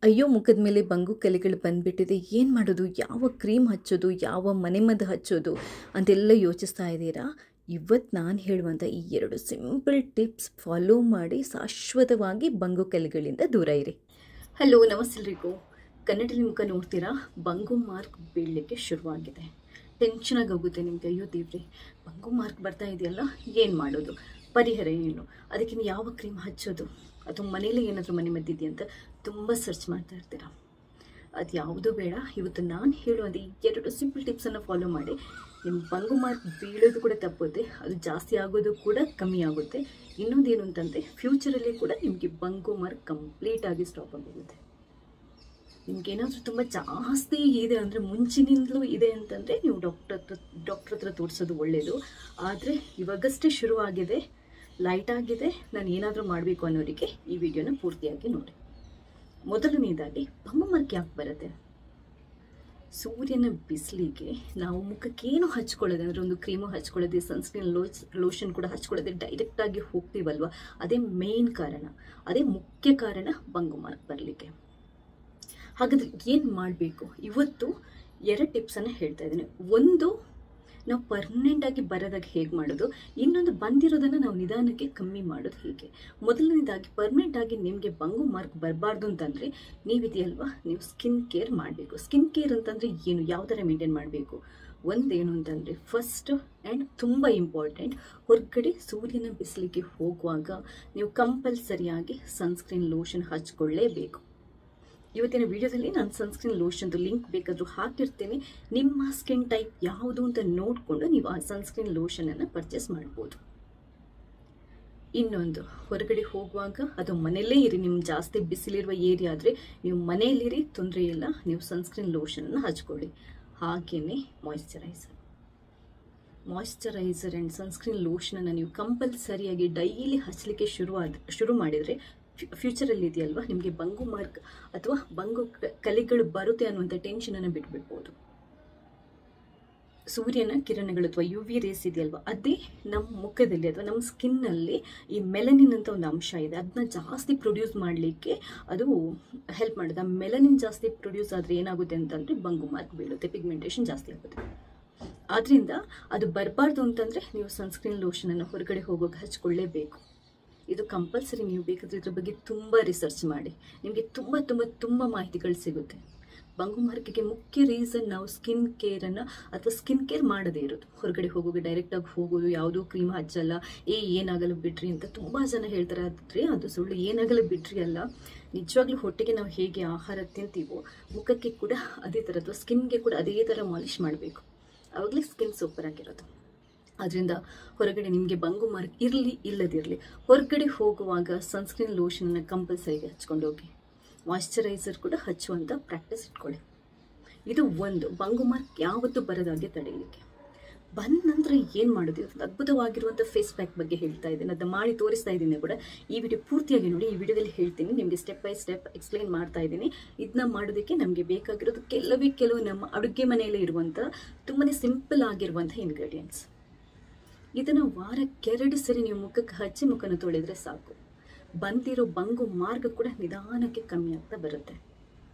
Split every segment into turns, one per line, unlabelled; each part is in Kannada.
ಅಯ್ಯೋ ಮುಖದ ಮೇಲೆ ಬಂಗು ಕಲೆಗಳು ಬಂದುಬಿಟ್ಟಿದೆ, ಏನು ಮಾಡೋದು, ಯಾವ ಕ್ರೀಮ್ ಹಚ್ಚೋದು, ಯಾವ ಮನೆಮದ್ದು ಹಚ್ಚೋದು ಅಂತೆಲ್ಲ ಯೋಚಿಸ್ತಾ ಇದ್ದೀರಾ? ಇವತ್ತು ನಾನು ಹೇಳುವಂಥ ಈ 2 ಸಿಂಪಲ್ ಟಿಪ್ಸ್ ಫಾಲೋ ಮಾಡಿ ಶಾಶ್ವತವಾಗಿ ಬಂಗು ಕಲೆಗಳಿಂದ ದೂರ ಇರಿ. ಹಲೋ, ನಮಸ್ತೆ ಎಲ್ರಿಗೂ. ಕನ್ನಡದಲ್ಲಿ ಮುಖ ನೋಡ್ತೀರಾ, ಬಂಗು ಮಾರ್ಕ್ ಬೀಳಲಿಕ್ಕೆ ಶುರುವಾಗಿದೆ. ಟೆನ್ಷನಾಗಿ ಹೋಗುತ್ತೆ ನಿಮಗೆ. ಅಯ್ಯೋ ದೇವ್ರೆ, ಬಂಗು ಮಾರ್ಕ್ ಬರ್ತಾ ಇದೆಯಲ್ಲ, ಏನು ಮಾಡೋದು, ಪರಿಹಾರ ಏನು, ಅದಕ್ಕೆ ಯಾವ ಕ್ರೀಮ್ ಹಚ್ಚೋದು, ಅಥವಾ ಮನೇಲಿ ಏನಾದರೂ ಮನೆ ಮದ್ದಿದೆಯಾ ಅಂತ ತುಂಬ ಸರ್ಚ್ ಮಾಡ್ತಾ ಇರ್ತೀರಾ. ಅದು ಯಾವುದೂ ಬೇಡ. ಇವತ್ತು ನಾನು ಹೇಳುವಂಥ ಈ 2 ಸಿಂಪಲ್ ಟಿಪ್ಸನ್ನು ಫಾಲೋ ಮಾಡಿ ನಿಮ್ಮ ಬಂಗು ಮಾರ್ಕ್ ಬೀಳೋದು ಕೂಡ ತಪ್ಪುತ್ತೆ, ಅದು ಜಾಸ್ತಿ ಆಗೋದು ಕೂಡ ಕಮ್ಮಿ ಆಗುತ್ತೆ. ಇನ್ನೊಂದೇನು ಅಂತಂದರೆ ಫ್ಯೂಚರಲ್ಲಿ ಕೂಡ ನಿಮಗೆ ಬಂಗು ಮಾರ್ಕ್ ಕಂಪ್ಲೀಟಾಗಿ ಸ್ಟಾಪ್ ಆಗೋಗುತ್ತೆ. ನಿಮ್ಗೇನಾದರೂ ತುಂಬ ಜಾಸ್ತಿ ಇದೆ ಅಂದರೆ, ಮುಂಚಿನಿಂದಲೂ ಇದೆ ಅಂತಂದರೆ ನೀವು ಡಾಕ್ಟ್ರ್ ಹತ್ರ ತೋರಿಸೋದು ಒಳ್ಳೆಯದು. ಆದರೆ ಇವಾಗಷ್ಟೇ ಶುರುವಾಗಿದೆ, ಲೈಟ್ ಆಗಿದೆ, ನಾನು ಏನಾದರೂ ಮಾಡಬೇಕು ಅನ್ನೋರಿಗೆ ಈ ವಿಡಿಯೋನ ಪೂರ್ತಿಯಾಗಿ ನೋಡಿ. ಮೊದಲನೇದಾಗಿ ಬಂಗು ಮಾರ್ಕ್ ಯಾಕೆ ಬರುತ್ತೆ? ಸೂರ್ಯನ ಬಿಸಿಲಿಗೆ ನಾವು ಮುಖಕ್ಕೇನು ಹಚ್ಕೊಳ್ಳೋದೆ ಅಂದರೆ, ಒಂದು ಕ್ರೀಮು ಹಚ್ಕೊಳ್ಳೋದೆ, ಸನ್ಸ್ಕ್ರೀನ್ ಲೋಷನ್ ಕೂಡ ಹಚ್ಕೊಳ್ಳೋದೆ, ಡೈರೆಕ್ಟಾಗಿ ಹೋಗ್ತೀವಲ್ವ, ಅದೇ ಮೇನ್ ಕಾರಣ, ಅದೇ ಮುಖ್ಯ ಕಾರಣ ಬಂಗು ಮಾರ್ಕ್ ಬರಲಿಕ್ಕೆ. ಹಾಗಾದರೆ ಏನು ಮಾಡಬೇಕು? ಇವತ್ತು 2 ಟಿಪ್ಸನ್ನು ಹೇಳ್ತಾ ಇದ್ದೀನಿ. ಒಂದು, ನಾವು ಪರ್ಮನೆಂಟಾಗಿ ಬರೋದಾಗ ಹೇಗೆ ಮಾಡೋದು, ಇನ್ನೊಂದು ಬಂದಿರೋದನ್ನು ನಾವು ನಿಧಾನಕ್ಕೆ ಕಮ್ಮಿ ಮಾಡೋದು ಹೇಗೆ. ಮೊದಲನೇದಾಗಿ ಪರ್ಮನೆಂಟಾಗಿ ನಿಮಗೆ ಬಂಗು ಮಾರ್ಕ್ ಬರಬಾರ್ದು ಅಂತಂದರೆ ನೀವಿದೆಯಲ್ವಾ, ನೀವು ಸ್ಕಿನ್ ಕೇರ್ ಮಾಡಬೇಕು. ಸ್ಕಿನ್ ಕೇರ್ ಅಂತಂದರೆ ಏನು, ಯಾವ ಥರ ಮೇಂಟೈನ್ ಮಾಡಬೇಕು? ಒಂದೇನು ಅಂತಂದರೆ, ಫಸ್ಟ್ ಆ್ಯಂಡ್ ತುಂಬ ಇಂಪಾರ್ಟೆಂಟ್, ಹೊರಗಡೆ ಸೂರ್ಯನ ಬಿಸಿಲಿಗೆ ಹೋಗುವಾಗ ನೀವು ಕಂಪಲ್ಸರಿಯಾಗಿ ಸನ್ಸ್ಕ್ರೀನ್ ಲೋಷನ್ ಹಚ್ಕೊಳ್ಳೇಬೇಕು. ಇವತ್ತಿನ ವಿಡಿಯೋದಲ್ಲಿ ನಾನು ಸನ್ಸ್ಕ್ರೀನ್ ಲೋಷನ್ದು ಲಿಂಕ್ ಬೇಕಾದರೂ ಹಾಕಿರ್ತೀನಿ. ನಿಮ್ಮ ಸ್ಕಿನ್ ಟೈಪ್ ಯಾವುದು ಅಂತ ನೋಡಿಕೊಂಡು ನೀವು ಆ ಸನ್ಸ್ಕ್ರೀನ್ ಲೋಷನನ್ನು ಪರ್ಚೇಸ್ ಮಾಡ್ಬೋದು. ಇನ್ನೊಂದು, ಹೊರಗಡೆ ಹೋಗುವಾಗ ಅದು ಮನೆಯಲ್ಲೇ ಇರಿ, ನಿಮ್ಮ ಜಾಸ್ತಿ ಬಿಸಿಲಿರುವ ಏರಿಯಾ ಆದರೆ ನೀವು ಮನೆಯಲ್ಲಿರಿ, ತೊಂದರೆ ಇಲ್ಲ, ನೀವು ಸನ್ಸ್ಕ್ರೀನ್ ಲೋಷನನ್ನು ಹಚ್ಕೊಳ್ಳಿ. ಹಾಗೆಯೇ ಮಾಯ್ಶ್ಚರೈಸರ್ ಆ್ಯಂಡ್ ಸನ್ಸ್ಕ್ರೀನ್ ಲೋಷನನ್ನು ನೀವು ಕಂಪಲ್ಸರಿಯಾಗಿ ಡೈಲಿ ಹಚ್ಚಲಿಕ್ಕೆ ಶುರು ಮಾಡಿದರೆ ಫ್ಯೂಚರಲ್ಲಿ ಇದೆಯಲ್ವ, ನಿಮಗೆ ಬಂಗು ಮಾರ್ಕ್ ಅಥವಾ ಬಂಗು ಕಲೆಗಳು ಬರುತ್ತೆ ಅನ್ನುವಂಥ ಟೆನ್ಷನನ್ನು ಬಿಟ್ಬಿಡ್ಬೋದು. ಸೂರ್ಯನ ಕಿರಣಗಳು ಅಥವಾ UV ರೇಸ್ ಇದೆಯಲ್ವ, ಅದೇ ನಮ್ಮ ಮುಖದಲ್ಲಿ ಅಥವಾ ನಮ್ಮ ಸ್ಕಿನ್ನಲ್ಲಿ ಈ ಮೆಲನಿನ್ ಅಂತ ಒಂದು ಅಂಶ ಇದೆ, ಅದನ್ನ ಜಾಸ್ತಿ ಪ್ರೊಡ್ಯೂಸ್ ಮಾಡಲಿಕ್ಕೆ ಅದು ಹೆಲ್ಪ್ ಮಾಡುತ್ತೆ. ಆ ಮೆಲನಿನ್ ಜಾಸ್ತಿ ಪ್ರೊಡ್ಯೂಸ್ ಆದರೆ ಏನಾಗುತ್ತೆ ಅಂತಂದರೆ ಬಂಗು ಮಾರ್ಕ್ ಬೀಳುತ್ತೆ, ಪಿಗ್ಮೆಂಟೇಷನ್ ಜಾಸ್ತಿ ಆಗುತ್ತೆ. ಆದ್ದರಿಂದ ಅದು ಬರಬಾರ್ದು ಅಂತಂದರೆ ನೀವು ಸನ್ಸ್ಕ್ರೀನ್ ಲೋಷನನ್ನು ಹೊರಗಡೆ ಹೋಗೋಕೆ ಹಚ್ಕೊಳ್ಳೇಬೇಕು. ಇದು ಕಂಪಲ್ಸರಿ. ನೀವು ಬೇಕಾದರೆ ಇದ್ರ ಬಗ್ಗೆ ತುಂಬ ರಿಸರ್ಚ್ ಮಾಡಿ, ನಿಮಗೆ ತುಂಬ ತುಂಬ ತುಂಬ ಮಾಹಿತಿಗಳು ಸಿಗುತ್ತೆ. ಬಂಗು ಮಾರ್ಕಿಗೆ ಮುಖ್ಯ ರೀಸನ್ ನಾವು ಸ್ಕಿನ್ ಕೇರನ್ನು ಅಥವಾ ಸ್ಕಿನ್ ಕೇರ್ ಮಾಡದೇ ಇರೋದು. ಹೊರಗಡೆ ಹೋಗೋದು, ಡೈರೆಕ್ಟಾಗಿ ಹೋಗೋದು, ಯಾವುದೂ ಕ್ರೀಮ್ ಹಚ್ಚಲ್ಲ, ಏನಾಗಲ್ಲ ಬಿಡ್ರಿ ಅಂತ ತುಂಬ ಜನ ಹೇಳ್ತಾರೆ. ಆದರೆ ಅದು ಸುಳ್ಳು. ಏನಾಗಲ್ಲ ಬಿಡ್ರಿ ಅಲ್ಲ, ನಿಜವಾಗ್ಲೂ ಹೊಟ್ಟೆಗೆ ನಾವು ಹೇಗೆ ಆಹಾರ ತಿಂತೀವೋ ಮುಖಕ್ಕೆ ಕೂಡ ಅದೇ ಥರ, ಅಥವಾ ಸ್ಕಿನ್ಗೆ ಕೂಡ ಅದೇ ಥರ ಮಾಲಿಷ್ ಮಾಡಬೇಕು, ಆವಾಗಲೇ ಸ್ಕಿನ್ ಸೂಪರ್ ಆಗಿರೋದು. ಅದರಿಂದ ಹೊರಗಡೆ ನಿಮಗೆ ಬಂಗು ಮಾರ್ಕ್ ಇರಲಿ ಇಲ್ಲದಿರಲಿ, ಹೊರಗಡೆ ಹೋಗುವಾಗ ಸನ್ಸ್ಕ್ರೀನ್ ಲೋಷನನ್ನು ಕಂಪಲ್ಸರಿಗೆ ಹಚ್ಕೊಂಡು ಹೋಗಿ. ಮಾಯ್ಶ್ಚರೈಸರ್ ಕೂಡ ಹಚ್ಚುವಂಥ ಪ್ರಾಕ್ಟೀಸ್ ಇಟ್ಕೊಳ್ಳಿ. ಇದು ಒಂದು, ಬಂಗು ಮಾರ್ಕ್ ಯಾವತ್ತೂ ಬರೋದಾಗೆ ತಡೆಯಲಿಕ್ಕೆ. ಬಂದ ನಂತರ ಏನು ಮಾಡೋದು? ಇವತ್ತು ಅದ್ಭುತವಾಗಿರುವಂಥ ಫೇಸ್ ಪ್ಯಾಕ್ ಬಗ್ಗೆ ಹೇಳ್ತಾ ಇದ್ದೀನಿ, ಅದನ್ನು ಮಾಡಿ ತೋರಿಸ್ತಾ ಇದ್ದೀನಿ ಕೂಡ. ಈ ವಿಡಿಯೋ ಪೂರ್ತಿಯಾಗಿ ನೋಡಿ, ಈ ವಿಡಿಯೋದಲ್ಲಿ ಹೇಳ್ತೀನಿ, ನಿಮಗೆ ಸ್ಟೆಪ್ ಬೈ ಸ್ಟೆಪ್ ಎಕ್ಸ್ಪ್ಲೈನ್ ಮಾಡ್ತಾ ಇದ್ದೀನಿ. ಇದನ್ನ ಮಾಡೋದಕ್ಕೆ ನಮಗೆ ಬೇಕಾಗಿರೋದು ಕೆಲವು ನಮ್ಮ ಅಡುಗೆ ಮನೆಯಲ್ಲೇ ಇರುವಂಥ ತುಂಬಾ ಸಿಂಪಲ್ ಆಗಿರುವಂಥ ಇಂಗ್ರೀಡಿಯೆಂಟ್ಸ್. ಇದನ್ನು ವಾರಕ್ಕೆ 2 ಸರಿ ನೀವು ಮುಖಕ್ಕೆ ಹಚ್ಚಿ ಮುಖನ ತೊಳೆದ್ರೆ ಸಾಕು, ಬಂದಿರೋ ಬಂಗು ಮಾರ್ಕ್ ಕೂಡ ನಿಧಾನಕ್ಕೆ ಕಮ್ಮಿ ಆಗ್ತಾ ಬರುತ್ತೆ.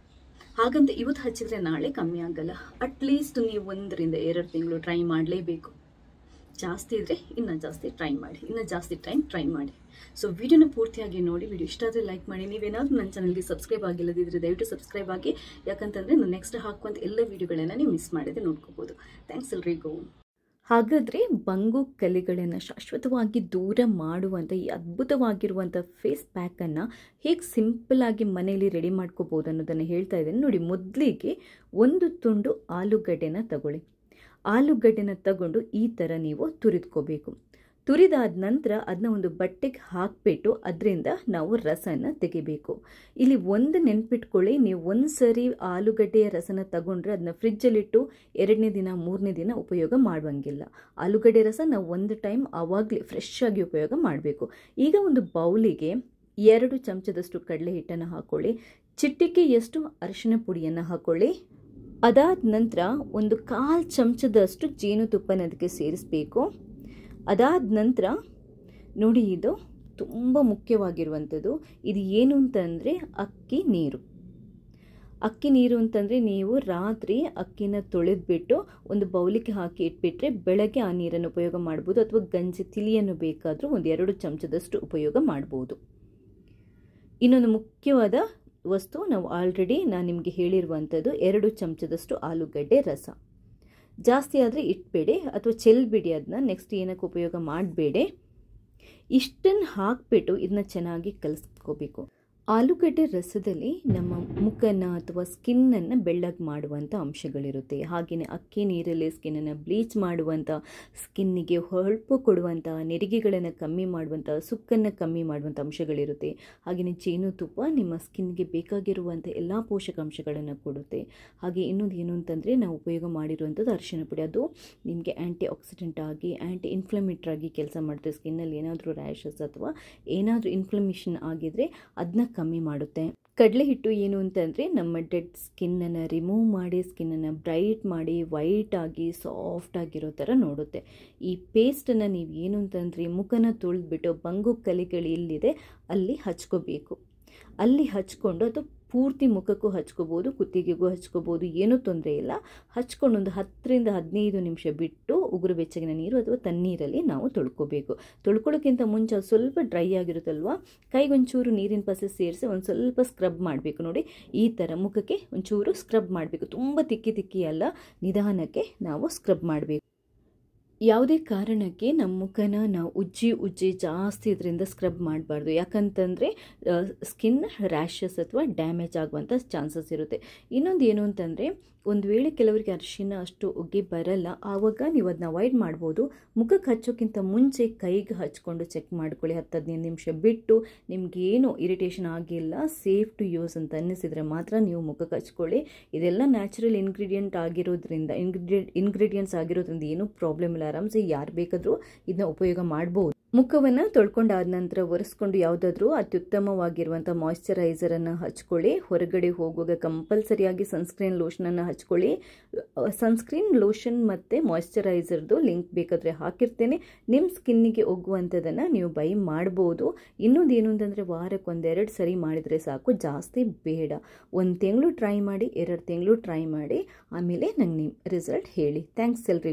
ಹಾಗಂತ ಇವತ್ತು ಹಚ್ಚಿದ್ರೆ ನಾಳೆ ಕಮ್ಮಿ ಆಗಲ್ಲ. ಅಟ್ಲೀಸ್ಟ್ ನೀವು 1 ರಿಂದ 2 ತಿಂಗಳು ಟ್ರೈ ಮಾಡಲೇಬೇಕು. ಜಾಸ್ತಿ ಇದ್ದರೆ ಇನ್ನೂ ಜಾಸ್ತಿ ಟ್ರೈ ಮಾಡಿ, ಇನ್ನೂ ಜಾಸ್ತಿ ಟೈಮ್ ಟ್ರೈ ಮಾಡಿ. ಸೊ ವಿಡಿಯೋನ ಪೂರ್ತಿಯಾಗಿ ನೋಡಿ. ವಿಡಿಯೋ ಇಷ್ಟ ಆದರೆ ಲೈಕ್ ಮಾಡಿ. ನೀವೇನಾದರೂ ನನ್ನ ಚಾನಲ್ಗೆ ಸಬ್ಸ್ಕ್ರೈಬ್ ಆಗಿಲ್ಲದಿದ್ದರೆ ದಯವಿಟ್ಟು ಸಬ್ಸ್ಕ್ರೈಬ್ ಆಗಿ, ಯಾಕಂತಂದರೆ ನಾನು ನೆಕ್ಸ್ಟ್ ಹಾಕುವಂಥ ಎಲ್ಲ ವೀಡಿಯೋಗಳನ್ನು ನೀವು ಮಿಸ್ ಮಾಡದೆ ನೋಡ್ಕೋಬೋದು. ಥ್ಯಾಂಕ್ಸ್ ಎಲ್ರಿಗೂ. ಹಾಗಾದರೆ ಬಂಗು ಕಲೆಗಳನ್ನು ಶಾಶ್ವತವಾಗಿ ದೂರ ಮಾಡುವಂಥ ಈ ಅದ್ಭುತವಾಗಿರುವಂಥ ಫೇಸ್ ಪ್ಯಾಕನ್ನು ಹೇಗೆ ಸಿಂಪಲ್ಲಾಗಿ ಮನೆಯಲ್ಲಿ ರೆಡಿ ಮಾಡ್ಕೋಬೋದು ಅನ್ನೋದನ್ನು ಹೇಳ್ತಾ ಇದ್ದೀನಿ ನೋಡಿ. ಮೊದಲಿಗೆ 1 ತುಂಡು ಆಲೂಗಡ್ಡೆನ ತಗೊಳ್ಳಿ. ಆಲೂಗಡ್ಡೆನ ತಗೊಂಡು ಈ ಥರ ನೀವು ತುರಿದ್ಕೋಬೇಕು. ತುರಿದಾದ ನಂತರ ಅದನ್ನ ಒಂದು ಬಟ್ಟೆಗೆ ಹಾಕಿಬಿಟ್ಟು ಅದರಿಂದ ನಾವು ರಸನ ತೆಗಿಬೇಕು. ಇಲ್ಲಿ ಒಂದು ನೆನ್ಪಿಟ್ಕೊಳ್ಳಿ, ನೀವು 1 ಸರಿ ಆಲೂಗಡ್ಡೆಯ ರಸನ ತಗೊಂಡ್ರೆ ಅದನ್ನ ಫ್ರಿಜ್ಜಲ್ಲಿಟ್ಟು 2ನೇ ದಿನ 3ನೇ ದಿನ ಉಪಯೋಗ ಮಾಡುವಂಗಿಲ್ಲ. ಆಲೂಗಡ್ಡೆ ರಸ ನಾವು 1 ಟೈಮ್ ಆವಾಗಲೇ ಫ್ರೆಶ್ ಆಗಿ ಉಪಯೋಗ ಮಾಡಬೇಕು. ಈಗ ಒಂದು ಬೌಲಿಗೆ 2 ಚಮಚದಷ್ಟು ಕಡಲೆ ಹಿಟ್ಟನ್ನು ಹಾಕ್ಕೊಳ್ಳಿ. ಚಿಟಿಕೆಯಷ್ಟು ಅರಿಶಿನ ಪುಡಿಯನ್ನು ಹಾಕ್ಕೊಳ್ಳಿ. ಅದಾದ ನಂತರ ಒಂದು 1/4 ಚಮಚದಷ್ಟು ಜೇನುತುಪ್ಪನ ಅದಕ್ಕೆ ಸೇರಿಸಬೇಕು. ಅದಾದ ನಂತರ ನೋಡಿ, ಇದು ತುಂಬ ಮುಖ್ಯವಾಗಿರುವಂಥದ್ದು. ಇದು ಏನು ಅಂತಂದರೆ ಅಕ್ಕಿ ನೀರು.
ಅಕ್ಕಿ ನೀರು ಅಂತಂದರೆ ನೀವು ರಾತ್ರಿ ಅಕ್ಕಿನ ತೊಳೆದ್ಬಿಟ್ಟು ಒಂದು ಬೌಲಿಗೆ ಹಾಕಿ ಇಟ್ಬಿಟ್ರೆ ಬೆಳಗ್ಗೆ ಆ ನೀರನ್ನು ಉಪಯೋಗ ಮಾಡ್ಬೋದು, ಅಥವಾ ಗಂಜಿ ತಿಳಿಯನ್ನು ಬೇಕಾದರೂ ಒಂದು 2 ಚಮಚದಷ್ಟು ಉಪಯೋಗ ಮಾಡ್ಬೋದು. ಇನ್ನೊಂದು ಮುಖ್ಯವಾದ ವಸ್ತು, ನಾವು ಆಲ್ರೆಡಿ ನಾನು ನಿಮಗೆ ಹೇಳಿರುವಂಥದ್ದು 2 ಚಮಚದಷ್ಟು ಆಲೂಗಡ್ಡೆ ರಸ. ಜಾಸ್ತಿ ಆದರೆ ಇಟ್ಬೇಡಿ ಅಥವಾ ಚೆಲ್ಬಿಡಿ, ಅದನ್ನ ನೆಕ್ಸ್ಟ್ ಏನಕ್ಕೆ ಉಪಯೋಗ ಮಾಡಬೇಡಿ. ಇಷ್ಟನ್ನು ಹಾಕಿಬಿಟ್ಟು ಇದನ್ನ ಚೆನ್ನಾಗಿ ಕಲಿಸ್ಕೋಬೇಕು. ಆಲೂಗಡ್ಡೆ ರಸದಲ್ಲಿ ನಮ್ಮ ಮುಖನ ಅಥವಾ ಸ್ಕಿನ್ನನ್ನು ಬೆಳ್ಳಗೆ ಮಾಡುವಂಥ ಅಂಶಗಳಿರುತ್ತೆ. ಹಾಗೆಯೇ ಅಕ್ಕಿ ನೀರಲ್ಲಿ ಸ್ಕಿನ್ನನ್ನು ಬ್ಲೀಚ್ ಮಾಡುವಂಥ, ಸ್ಕಿನ್ನಿಗೆ ಹೊಳಪು ಕೊಡುವಂಥ, ನೆರಿಗೆಗಳನ್ನು ಕಮ್ಮಿ ಮಾಡುವಂಥ, ಸುಕ್ಕನ್ನು ಕಮ್ಮಿ ಮಾಡುವಂಥ ಅಂಶಗಳಿರುತ್ತೆ. ಹಾಗೆಯೇ ಜೇನುತುಪ್ಪ ನಿಮ್ಮ ಸ್ಕಿನ್ಗೆ ಬೇಕಾಗಿರುವಂಥ ಎಲ್ಲ ಪೋಷಕಾಂಶಗಳನ್ನು ಕೊಡುತ್ತೆ. ಹಾಗೆ ಇನ್ನೊಂದು ಏನು ಅಂತಂದರೆ ನಾವು ಉಪಯೋಗ ಮಾಡಿರುವಂಥದ್ದು ಅರಿಶಿಣ ಪುಡಿ. ಅದು ನಿಮಗೆ ಆ್ಯಂಟಿ ಆಕ್ಸಿಡೆಂಟ್ ಆಗಿ ಆ್ಯಂಟಿ ಇನ್ಫ್ಲಮೇಟ್ರಿ ಆಗಿ ಕೆಲಸ ಮಾಡುತ್ತೆ. ಸ್ಕಿನ್ನಲ್ಲಿ ಏನಾದರೂ ರ್ಯಾಷಸ್ ಅಥವಾ ಏನಾದರೂ ಇನ್ಫ್ಲಮೇಷನ್ ಆಗಿದ್ರೆ ಅದನ್ನ ಕಮ್ಮಿ ಮಾಡುತ್ತೆ. ಕಡಲೆ ಹಿಟ್ಟು ಏನು ಅಂತಂದರೆ ನಮ್ಮ ಡೆಡ್ ಸ್ಕಿನ್ನನ್ನು ರಿಮೂವ್ ಮಾಡಿ ಸ್ಕಿನ್ನನ್ನು ಬ್ರೈಟ್ ಮಾಡಿ ವೈಟ್ ಆಗಿ ಸಾಫ್ಟ್ ಆಗಿರೋ ಥರ ನೋಡುತ್ತೆ. ಈ ಪೇಸ್ಟನ್ನು ನೀವು ಏನು ಅಂತಂದರೆ ಮುಖನ ತೊಳೆದ್ಬಿಟ್ಟು ಬಂಗು ಕಲೆಗಳು ಎಲ್ಲಿದೆ ಅಲ್ಲಿ ಹಚ್ಕೋಬೇಕು. ಅಲ್ಲಿ ಹಚ್ಕೊಂಡು ಅದು ಪೂರ್ತಿ ಮುಖಕ್ಕೂ ಹಚ್ಕೋಬೋದು, ಕುತ್ತಿಗೆಗೂ ಹಚ್ಕೋಬೋದು, ಏನೂ ತೊಂದರೆ ಇಲ್ಲ. ಹಚ್ಕೊಂಡು ಒಂದು 10 ರಿಂದ 15 ನಿಮಿಷ ಬಿಟ್ಟು ಉಗುರು ಬೆಚ್ಚಗಿನ ನೀರು ಅಥವಾ ತಣ್ಣೀರಲ್ಲಿ ನಾವು ತೊಳ್ಕೋಬೇಕು. ತೊಳ್ಕೊಳ್ಳೋಕ್ಕಿಂತ ಮುಂಚೆ ಅದು ಸ್ವಲ್ಪ ಡ್ರೈ ಆಗಿರುತ್ತಲ್ವ, ಕೈಗೊಂಚೂರು ನೀರಿನ ಪಸೆ ಸೇರಿಸಿ ಒಂದು ಸ್ವಲ್ಪ ಸ್ಕ್ರಬ್ ಮಾಡಬೇಕು. ನೋಡಿ, ಈ ಥರ ಮುಖಕ್ಕೆ ಒಂಚೂರು ಸ್ಕ್ರಬ್ ಮಾಡಬೇಕು. ತುಂಬ ತಿಕ್ಕಿ ಅಲ್ಲ, ನಿಧಾನಕ್ಕೆ ನಾವು ಸ್ಕ್ರಬ್ ಮಾಡಬೇಕು. ಯಾವುದೇ ಕಾರಣಕ್ಕೆ ನಮ್ಮ ಮುಖನ ನಾವು ಉಜ್ಜಿ ಜಾಸ್ತಿ ಇದರಿಂದ ಸ್ಕ್ರಬ್ ಮಾಡಬಾರ್ದು. ಯಾಕಂತಂದರೆ ಸ್ಕಿನ್ ರ್ಯಾಷಸ್ ಅಥವಾ ಡ್ಯಾಮೇಜ್ ಆಗುವಂಥ ಚಾನ್ಸಸ್ ಇರುತ್ತೆ. ಇನ್ನೊಂದು ಏನು ಅಂತಂದರೆ, ಒಂದು ವೇಳೆ ಕೆಲವರಿಗೆ ಅರಿಶಿನ ಅಷ್ಟು ಉಗಿ ಬರಲ್ಲ, ಆವಾಗ ನೀವು ಅದನ್ನ ಅವಾಯ್ಡ್ ಮಾಡ್ಬೋದು. ಮುಖಕ್ಕೆ ಹಚ್ಚೋಕ್ಕಿಂತ ಮುಂಚೆ ಕೈಗೆ ಹಚ್ಕೊಂಡು ಚೆಕ್ ಮಾಡ್ಕೊಳ್ಳಿ. 10-15 ನಿಮಿಷ ಬಿಟ್ಟು ನಿಮಗೇನು ಇರಿಟೇಷನ್ ಆಗಿಲ್ಲ, ಸೇಫ್ ಟು ಯೂಸ್ ಅಂತ ಅನ್ನಿಸಿದರೆ ಮಾತ್ರ ನೀವು ಮುಖಕ್ಕೆ ಹಚ್ಕೊಳ್ಳಿ. ಇದೆಲ್ಲ ನ್ಯಾಚುರಲ್ ಇಂಗ್ರೀಡಿಯೆಂಟ್ಸ್ ಆಗಿರೋದ್ರಿಂದ ಏನೂ ಪ್ರಾಬ್ಲಮ್ ಇಲ್ಲ. ಆರಾಮ್ಸೆ ಯಾರು ಬೇಕಾದರೂ ಇದನ್ನ ಉಪಯೋಗ ಮಾಡ್ಬೋದು. ಮುಖವನ್ನು ತೊಳ್ಕೊಂಡಾದ ನಂತರ ಒರೆಸ್ಕೊಂಡು ಯಾವುದಾದ್ರೂ ಅತ್ಯುತ್ತಮವಾಗಿರುವಂಥ ಮಾಯ್ಶ್ಚರೈಸರನ್ನು ಹಚ್ಕೊಳ್ಳಿ. ಹೊರಗಡೆ ಹೋಗುವಾಗ ಕಂಪಲ್ಸರಿಯಾಗಿ ಸನ್ಸ್ಕ್ರೀನ್ ಲೋಷನನ್ನು ಹಚ್ಕೊಳ್ಳಿ. ಸನ್ಸ್ಕ್ರೀನ್ ಲೋಷನ್ ಮತ್ತು ಮಾಯ್ಶ್ಚರೈಸರ್ದು ಲಿಂಕ್ ಬೇಕಾದರೆ ಹಾಕಿರ್ತೇನೆ. ನಿಮ್ಮ ಸ್ಕಿನ್ನಿಗೆ ಒಗ್ಗುವಂಥದ್ದನ್ನು ನೀವು ಬೈ ಮಾಡ್ಬೋದು. ಇನ್ನೊಂದು ಏನು ಅಂತಂದರೆ, ವಾರಕ್ಕೆ 1-2 ಸರಿ ಮಾಡಿದರೆ ಸಾಕು, ಜಾಸ್ತಿ ಬೇಡ. 1 ತಿಂಗಳು ಟ್ರೈ ಮಾಡಿ, 2 ತಿಂಗಳು ಟ್ರೈ ಮಾಡಿ, ಆಮೇಲೆ ನಂಗೆ ನಿಮ್ಮ ರಿಸಲ್ಟ್ ಹೇಳಿ. ಥ್ಯಾಂಕ್ಸ್ ಎಲ್ರಿಗೂ.